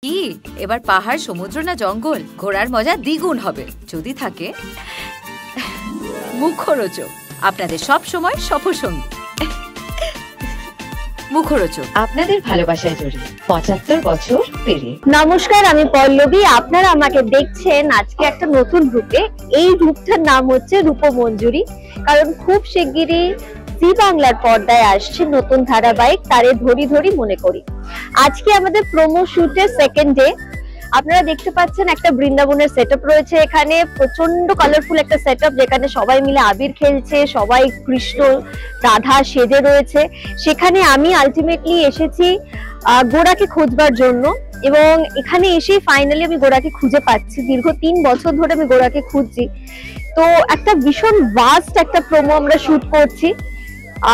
কি এবার পাহাড়, সমুদ্র না জঙ্গল, ঘোরার মজা দ্বিগুণ হবে যদি থাকে মুখরোচক, আপনাদের সব সময় সফরসঙ্গী। মুখরোচক, আপনাদের ভালোবাসায় জড়িয়ে ৭৫ বছর পেরিয়ে। নমস্কার, আমি পল্লবী। আপনারা আমাকে দেখছেন আজকে একটা নতুন রূপে। এই রূপটার নাম হচ্ছে রূপমঞ্জুরি, কারণ খুব শিগগিরই জি বাংলার পর্দায় আসছে নতুন ধারাবাহিক তারে ধরি ধরি মনে করি। আজকে আমাদের প্রোমো শুটের সেকেন্ড ডে। আপনারা দেখতে পাচ্ছেন একটা বৃন্দাবনের সেটআপ রয়েছে এখানে, প্রচন্ড কালারফুল একটা সেটআপ, যেখানে সবাই মিলে আবির খেলছে, সবাই কৃষ্ণ রাধা সেজে রয়েছে। সেখানে আমি আলটিমেটলি এসেছি গোড়াকে খোঁজবার জন্য, এবং এখানে এসে ফাইনালি আমি গোড়াকে খুঁজে পাচ্ছি। দীর্ঘ ৩ বছর ধরে আমি গোড়াকে খুঁজছি। তো একটা ভীষণ ভাস্ট একটা প্রোমো আমরা শুট করছি,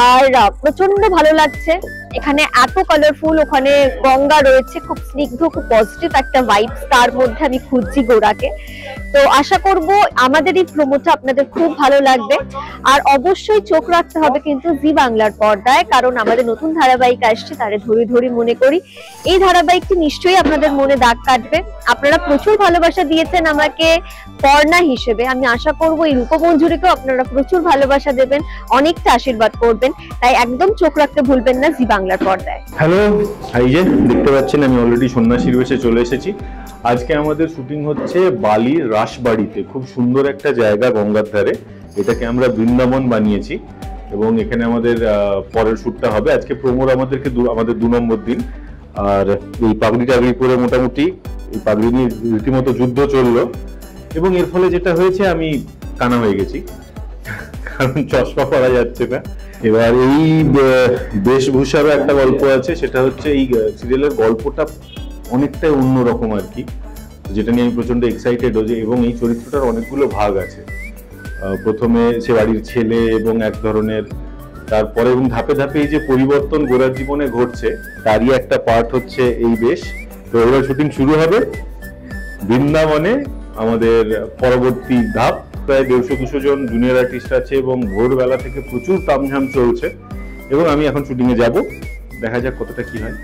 আর প্রচন্ড ভালো লাগছে। এখানে এত কালারফুল, ওখানে গঙ্গা রয়েছে, খুব স্নিগ্ধ, খুব পজিটিভ একটা ভাইবস, তার মধ্যে আমি খুঁজছি গোড়াকে। তো আশা করব আমাদের এই প্রোমোটা আপনাদের খুব ভালো লাগবে। আর অবশ্যই চোখ রাখতে হবে কিন্তু জি বাংলার পর্দায়, কারণ আমাদের নতুন ধারাবাহিক আসছে তারে ধরি ধরি মনে করি। এই ধারাবাহিকটি নিশ্চয়ই আপনাদের মনে দাগ কাটবে। আপনারা প্রচুর ভালোবাসা দিয়েছেন আমাকে পর্ণা হিসেবে, আমি আশা করব এই রূপমঞ্জুরিকেও আপনারা প্রচুর ভালোবাসা দেবেন, অনেকটা আশীর্বাদ করবেন। তাই একদম চোখ রাখতে ভুলবেন না জি বাংলার পর্দায়। হ্যালো, এই যে দেখতে পাচ্ছেন আমি অলরেডি সন্ন্যাসীর বেশে চলে এসেছি। আজকে আমাদের শুটিং হচ্ছে বালির রাসবাড়িতে, খুব সুন্দর একটা জায়গা গঙ্গার ধারে। এটাকে আমরা বৃন্দাবন বানিয়েছি এবং এখানে আমাদের পরের শুটটা হবে। আজকে প্রমোর আমাদের ২ নম্বর দিন। আর এই পাগড়ি টাগড়ি পরে মোটামুটি এই পাগড়ি নিয়ে রীতিমতো যুদ্ধ চললো, এবং এর ফলে যেটা হয়েছে আমি কানা হয়ে গেছি, কারণ চশমা পরা যাচ্ছে না। এবার এই বেশভূষারও একটা গল্প আছে, সেটা হচ্ছে এই সিরিয়ালের গল্পটা অনেকটাই অন্যরকম আর কি, যেটা নিয়ে আমি প্রচন্ড এক্সাইটেড হয়েছি। এবং এই চরিত্রটার অনেকগুলো ভাগ আছে। প্রথমে সে বাড়ির ছেলে এবং এক ধরনের, তারপরে এবং ধাপে ধাপে এই যে পরিবর্তন গোড়ার জীবনে ঘটছে, তারই একটা পার্ট হচ্ছে এই বেশ। তো এবার শুটিং শুরু হবে বৃন্দাবনে। আমাদের পরবর্তী ধাপ, প্রায় ১৫০-২০০ জন জুনিয়র আর্টিস্ট আছে এবং ভোরবেলা থেকে প্রচুর তামঝাম চলছে, এবং আমি এখন শুটিং এ যাব। দেখা যাক কতটা কি হয়।